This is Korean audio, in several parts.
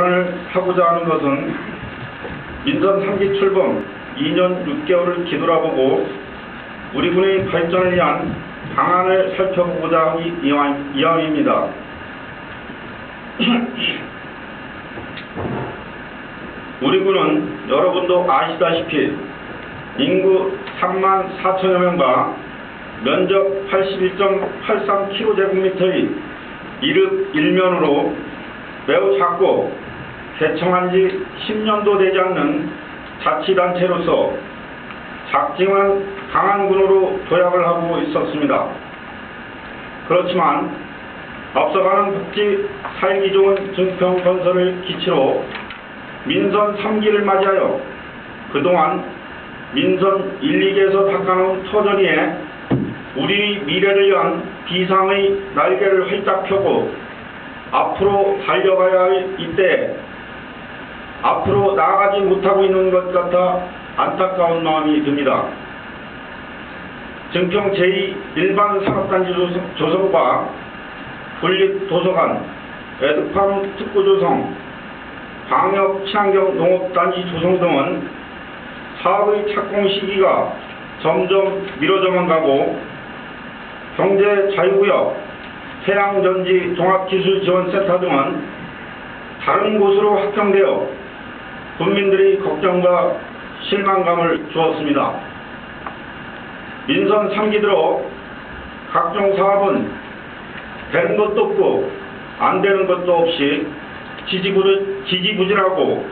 발언을 하고자 하는 것은 민선 3기 출범 2년 6개월을 뒤돌아보고 우리 군의 발전을 위한 방안을 살펴보고자 하기 이왕입니다. 우리 군은 여러분도 아시다시피 인구 3만 4천여 명과 면적 81.83km제곱미터의 이륵 일면으로 매우 작고 개청한 지 10년도 되지 않는 자치단체로서 작지만 강한 군으로 도약을 하고 있었습니다. 그렇지만 앞서가는 복지 살기 좋은 증평 건설을 기치로 민선 3기를 맞이하여 그동안 민선 1, 2기에서 닦아놓은 터전위에 우리 미래를 위한 비상의 날개를 활짝 펴고 앞으로 달려가야 할 이때 앞으로 나아가지 못하고 있는 것 같아 안타까운 마음이 듭니다. 증평 제2 일반산업단지 조성과 군립도서관, 에드팜 특구 조성, 방역 친환경 농업단지 조성 등은 사업의 착공 시기가 점점 미뤄져만 가고 경제 자유구역, 해양전지 종합기술지원센터 등은 다른 곳으로 확정되어 국민들의 걱정과 실망감을 주었습니다. 민선 3기 들어 각종 사업은 되는 것도 없고 안 되는 것도 없이 지지부진하고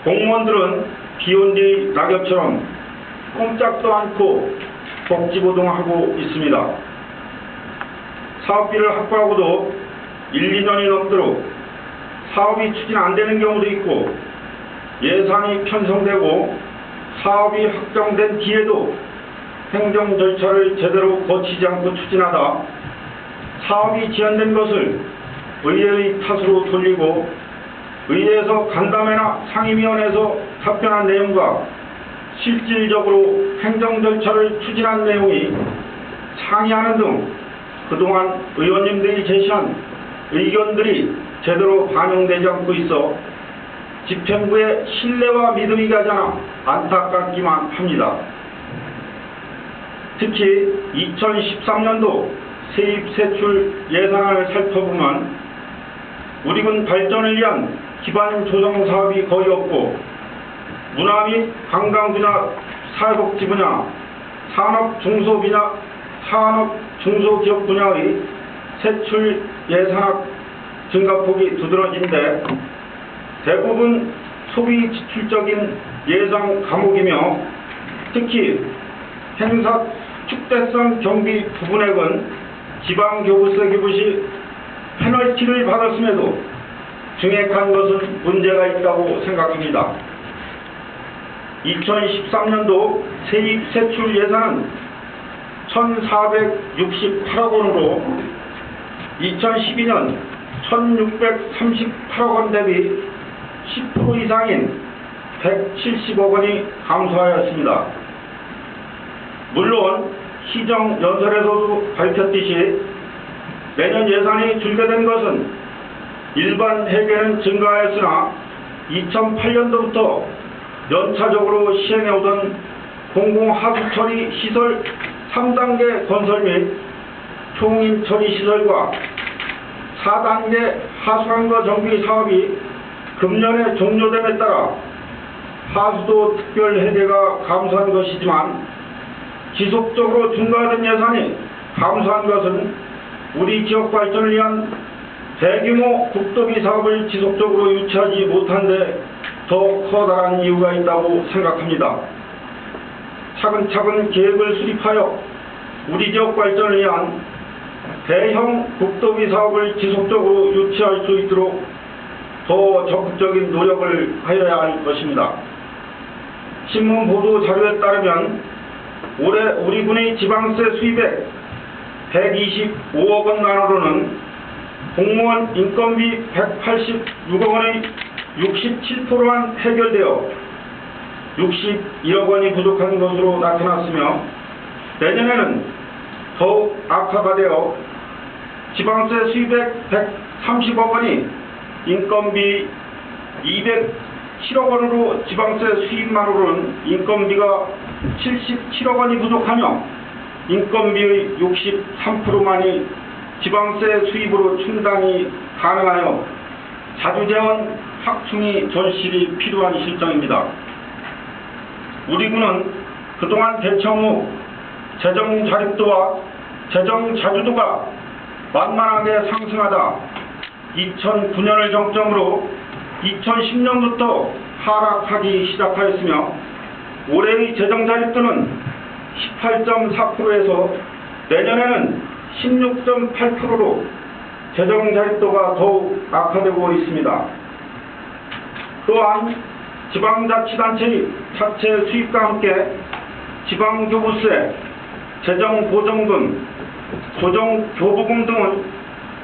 공무원들은 비온 뒤 낙엽처럼 꼼짝도 않고 복지보동하고 있습니다. 사업비를 확보하고도 1, 2년이 넘도록 사업이 추진 안 되는 경우도 있고 예산이 편성되고 사업이 확정된 뒤에도 행정 절차를 제대로 거치지 않고 추진하다 사업이 지연된 것을 의회의 탓으로 돌리고 의회에서 간담회나 상임위원회에서 답변한 내용과 실질적으로 행정 절차를 추진한 내용이 상이하는 등 그동안 의원님들이 제시한 의견들이 제대로 반영되지 않고 있어 집행부의 신뢰와 믿음이 가지 않아 안타깝기만 합니다. 특히 2013년도 세입세출 예산안을 살펴보면 우리 군 발전을 위한 기반 조성 사업이 거의 없고 문화 및 관광 분야, 사회복지 분야, 산업 중소기업 분야의 세출 예산안 증가폭이 두드러진데 대부분 소비 지출적인 예산 과목이며 특히 행사 축대성 경비 부분액은 지방교부세 기부 시 페널티를 받았음에도 증액한 것은 문제가 있다고 생각합니다. 2013년도 세입세출 예산은 1,468억 원으로 2012년 1,638억 원 대비 10% 이상인 170억 원이 감소하였습니다. 물론 시정연설에서도 밝혔듯이 매년 예산이 줄게된 것은 일반 회계는 증가하였으나 2008년도부터 연차적으로 시행해오던 공공하수처리 시설 3단계 건설 및 총인 처리 시설과 4단계 하수관과 정비 사업이 금년에 종료됨에 따라 하수도 특별회계가 감소한 것이지만 지속적으로 증가하던 예산이 감소한 것은 우리 지역 발전을 위한 대규모 국도비 사업을 지속적으로 유치하지 못한 데 더 커다란 이유가 있다고 생각합니다. 차근차근 계획을 수립하여 우리 지역 발전을 위한 대형 국도비 사업을 지속적으로 유치할 수 있도록 더 적극적인 노력을 하여야 할 것입니다. 신문 보도 자료에 따르면 올해 우리 군의 지방세 수입액 125억 원 안으로는 공무원 인건비 186억 원의 67%만 해결되어 61억 원이 부족한 것으로 나타났으며 내년에는 더욱 악화가 되어 지방세 수입액 130억 원이 인건비 207억 원으로 지방세 수입만으로는 인건비가 77억 원이 부족하며 인건비의 63%만이 지방세 수입으로 충당이 가능하여 자주재원 확충이 절실히 필요한 실정입니다. 우리 군은 그동안 대청 후 재정 자립도와 재정 자주도가 만만하게 상승하다 2009년을 정점으로 2010년부터 하락하기 시작하였으며 올해의 재정 자립도는 18.4%에서 내년에는 16.8%로 재정 자립도가 더욱 악화되고 있습니다. 또한 지방자치단체의 자체 수입과 함께 지방교부세, 재정보정금, 조정교부금 등을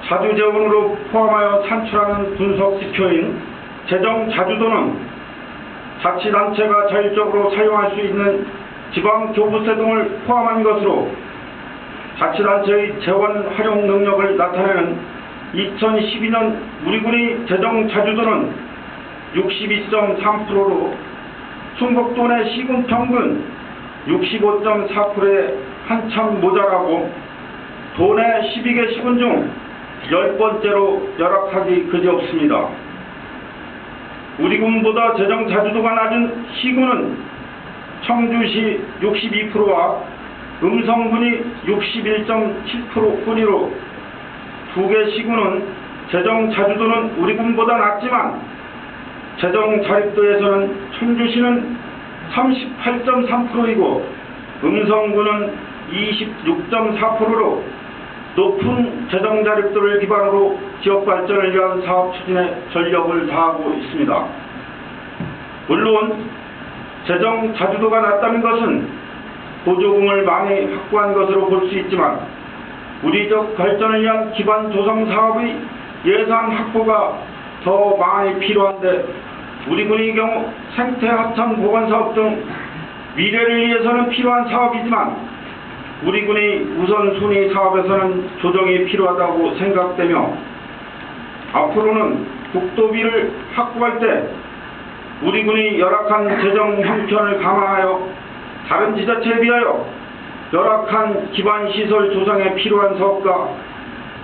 자주재원으로 포함하여 산출하는 분석지표인 재정자주도는 자치단체가 자율적으로 사용할 수 있는 지방교부세 등을 포함한 것으로 자치단체의 재원 활용 능력을 나타내는 2012년 우리군의 재정자주도는 62.3%로 충북도 내 시군 평균 65.4%에 한참 모자라고 도내 12개 시군 중 10번째로 열악하기 그지없습니다. 우리 군보다 재정 자주도가 낮은 시군은 청주시 62%와 음성군이 61.7%뿐이로 두 개 시군은 재정 자주도는 우리 군보다 낮지만 재정 자립도에서는 청주시는 38.3%이고 음성군은 26.4%로 높은 재정 자립도를 기반으로 지역 발전을 위한 사업 추진에 전력을 다하고 있습니다. 물론 재정 자주도가 낮다는 것은 보조금을 많이 확보한 것으로 볼 수 있지만 우리 지역 발전을 위한 기반 조성 사업의 예산 확보가 더 많이 필요한데 우리 군의 경우 생태 하천 보건 사업 등 미래를 위해서는 필요한 사업이지만 우리 군의 우선순위 사업에서는 조정이 필요하다고 생각되며 앞으로는 국도비를 확보할 때 우리 군의 열악한 재정 형편을 감안하여 다른 지자체에 비하여 열악한 기반시설 조성에 필요한 사업과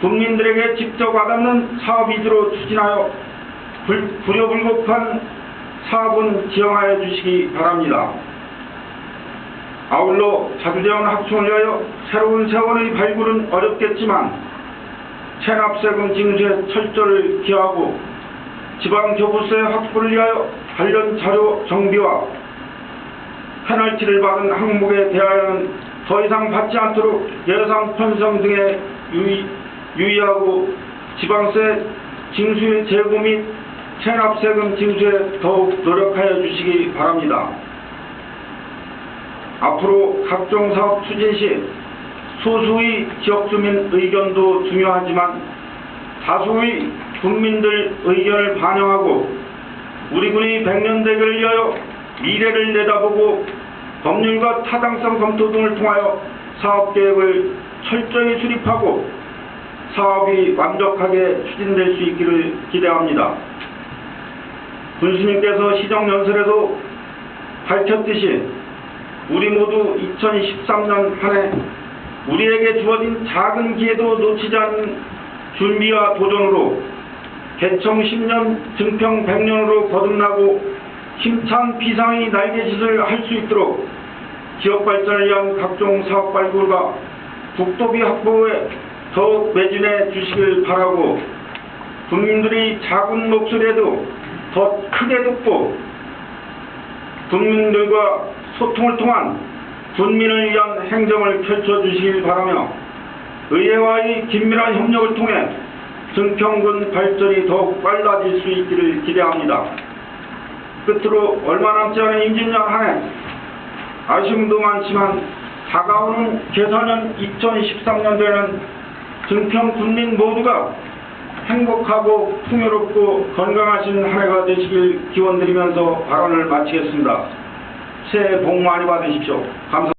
국민들에게 직접 와닿는 사업 위주로 추진하여 불효불급한 사업은 지정하여 주시기 바랍니다. 아울러 자주재원 확충을 위하여 새로운 세원의 발굴은 어렵겠지만 체납세금 징수에 철저를 기하고 지방교부세 확보를 위하여 관련 자료 정비와 페널티를 받은 항목에 대하여는 더 이상 받지 않도록 예산 편성 등에 유의하고 지방세 징수의 제고 및 체납세금 징수에 더욱 노력하여 주시기 바랍니다. 앞으로 각종 사업 추진 시 소수의 지역주민 의견도 중요하지만 다수의 국민들 의견을 반영하고 우리 군의 백년대계를 위하여 미래를 내다보고 법률과 타당성 검토 등을 통하여 사업계획을 철저히 수립하고 사업이 완벽하게 추진될 수 있기를 기대합니다. 군수님께서 시정연설에도 밝혔듯이 우리 모두 2013년 한 해 우리에게 주어진 작은 기회도 놓치지 않은 준비와 도전으로 개청 10년, 증평 100년으로 거듭나고 힘찬 비상의 날개짓을 할 수 있도록 지역 발전을 위한 각종 사업 발굴과 국도비 확보에 더욱 매진해 주시길 바라고 국민들이 작은 목소리에도 더 크게 듣고 국민들과 소통을 통한 군민을 위한 행정을 펼쳐주시길 바라며 의회와의 긴밀한 협력을 통해 증평군 발전이 더욱 빨라질 수 있기를 기대합니다. 끝으로 얼마 남지 않은 임진년 한 해 아쉬움도 많지만 다가오는 개사년 2013년도에는 증평 군민 모두가 행복하고 풍요롭고 건강하신 한 해가 되시길 기원드리면서 발언을 마치겠습니다. 새해 복 많이 받으십시오. 감사합니다.